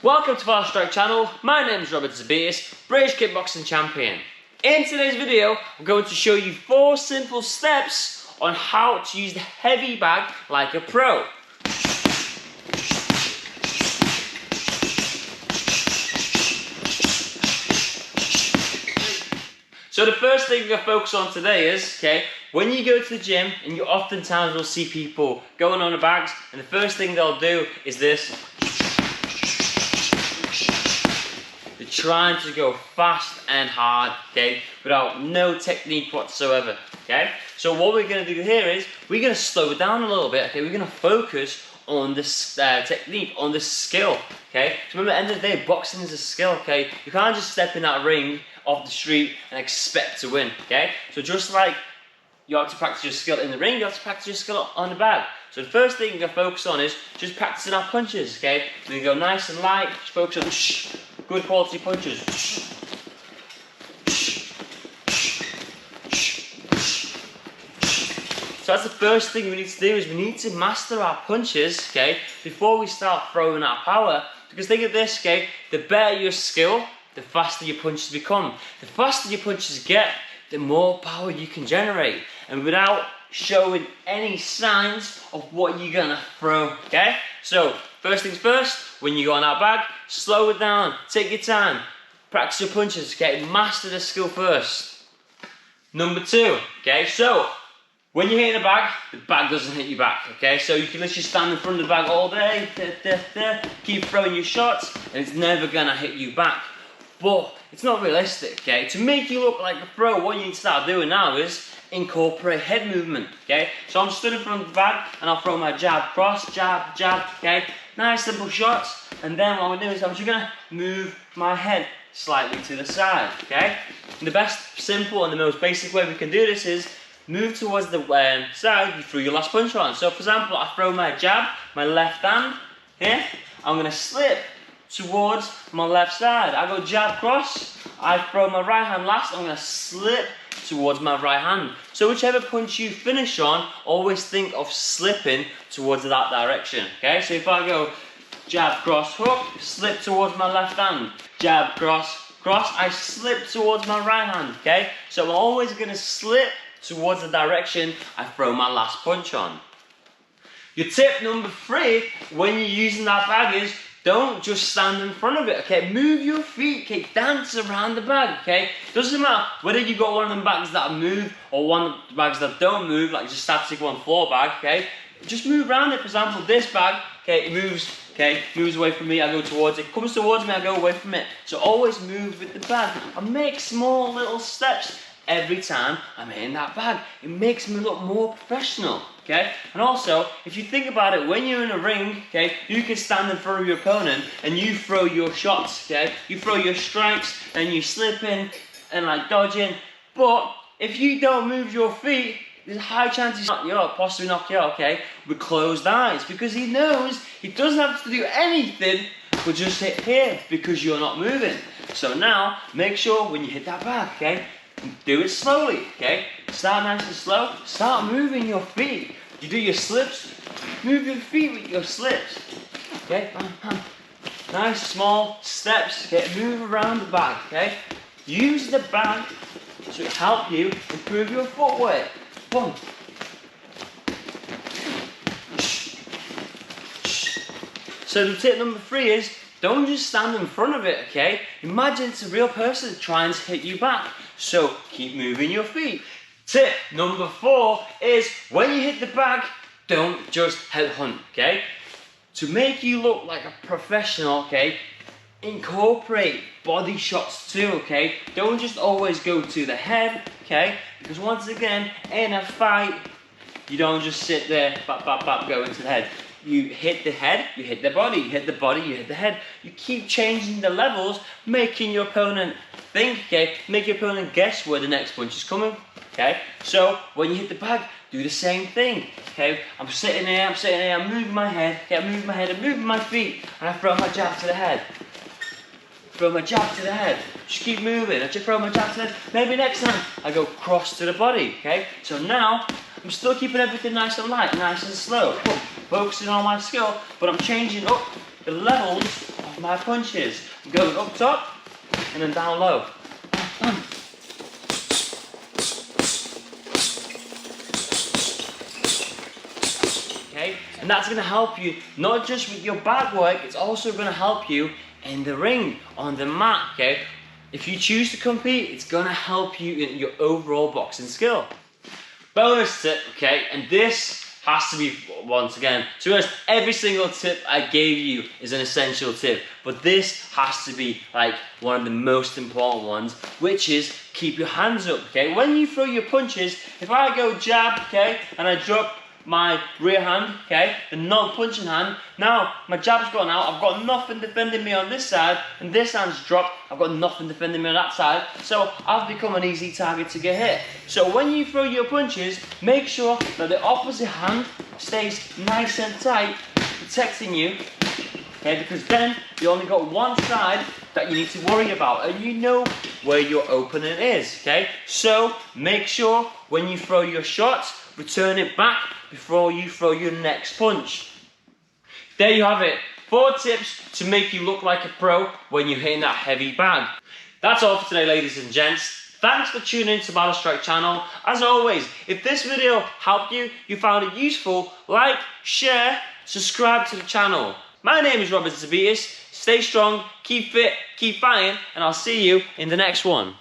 Welcome to Valour Strike channel. My name is Robert Zabias, British Kickboxing Champion. In today's video, I'm going to show you 4 simple steps on how to use the heavy bag like a pro. So the first thing we're going to focus on today is, when you go to the gym and you oftentimes will see people going on the bags, and the first thing they'll do is this. They're trying to go fast and hard, without no technique whatsoever, So what we're going to do here is, we're going to slow it down a little bit, We're going to focus on this technique, on this skill, So remember, at the end of the day, boxing is a skill, You can't just step in that ring off the street and expect to win, So just like you have to practice your skill in the ring, you have to practice your skill on the bag. So the first thing you're going to focus on is just practicing our punches, We're going to go nice and light, just focus on good quality punches. So that's the first thing we need to do, is we need to master our punches, before we start throwing our power. Because think of this, the better your skill, the faster your punches become. The faster your punches get, the more power you can generate. And without showing any signs of what you're gonna throw, So, first things first, when you go on that bag, slow it down, take your time, practice your punches, Master the skill first. Number 2, so, when you're hitting the bag doesn't hit you back, So you can literally stand in front of the bag all day, keep throwing your shots, and it's never gonna hit you back. But it's not realistic, To make you look like a pro, what you need to start doing now is incorporate head movement, So I'm stood in front of the bag, and I'll throw my jab, cross, jab, jab, Nice simple shots, and then what I'm gonna do is I'm just gonna move my head slightly to the side, And the best, simple, and the most basic way we can do this is move towards the side you threw your last punch on. So for example, I throw my jab, my left hand here, I'm gonna slip towards my left side. I go jab cross, I throw my right hand last, I'm gonna slip towards my right hand. So whichever punch you finish on, always think of slipping towards that direction, So if I go jab cross hook, slip towards my left hand, jab cross cross, I slip towards my right hand, So I'm always gonna slip towards the direction I throw my last punch on. Your tip number 3 when you're using that bag is, don't just stand in front of it, Move your feet, Dance around the bag, Doesn't matter whether you got one of them bags that move or one of the bags that don't move, like just static one floor bag, Just move around it. For example, this bag, it moves, moves away from me, I go towards it, comes towards me, I go away from it. So always move with the bag and make small little steps every time I'm in that bag. It makes me look more professional, And also, if you think about it, when you're in a ring, you can stand in front of your opponent and you throw your shots, You throw your strikes and you slip in and like dodging. But if you don't move your feet, there's a high chance he's knock you out, possibly knock you out, with closed eyes, because he knows he doesn't have to do anything but just hit here because you're not moving. So now, make sure when you hit that bag, do it slowly, Start nice and slow. Start moving your feet. You do your slips, move your feet with your slips, Nice small steps, Move around the bag, Use the bag to help you improve your footwork. Boom. So the tip number 3 is, don't just stand in front of it, Imagine it's a real person trying to hit you back. So keep moving your feet. Tip number 4 is, when you hit the bag, don't just headhunt, To make you look like a professional, incorporate body shots too, Don't just always go to the head, Because once again, in a fight, you don't just sit there, bap, bap, bap, go into the head. You hit the head, you hit the body, you hit the body, you hit the head. You keep changing the levels, making your opponent think, Make your opponent guess where the next punch is coming, So when you hit the bag, do the same thing, I'm sitting here, I'm moving my head, I'm moving my head, I'm moving my feet, and I throw my jab to the head. Throw my jab to the head. Just keep moving. I just throw my jab to the head. Maybe next time I go cross to the body, So now I'm still keeping everything nice and light, nice and slow. Focusing on my skill, but I'm changing up the levels of my punches. I'm going up top and then down low. Okay, and that's going to help you not just with your bag work, it's also going to help you in the ring, on the mat, okay? If you choose to compete, it's going to help you in your overall boxing skill. Bonus tip, okay, and this has to be, once again, to be honest, every single tip I gave you is an essential tip, but this has to be like one of the most important ones, which is keep your hands up, okay? When you throw your punches, if I go jab, okay, and I drop my rear hand, okay, the non-punching hand, now my jab's gone out, I've got nothing defending me on this side, and this hand's dropped, I've got nothing defending me on that side, so I've become an easy target to get hit. So when you throw your punches, make sure that the opposite hand stays nice and tight, protecting you, okay, because then you only got one side that you need to worry about, and you know where your opening is, okay? So make sure when you throw your shots, return it back before you throw your next punch. There you have it. 4 tips to make you look like a pro when you're hitting that heavy bag. That's all for today, ladies and gents. Thanks for tuning into the Valour Strike channel. As always, if this video helped you, you found it useful, like, share, subscribe to the channel. My name is Robert Zabitis. Stay strong, keep fit, keep fighting, and I'll see you in the next one.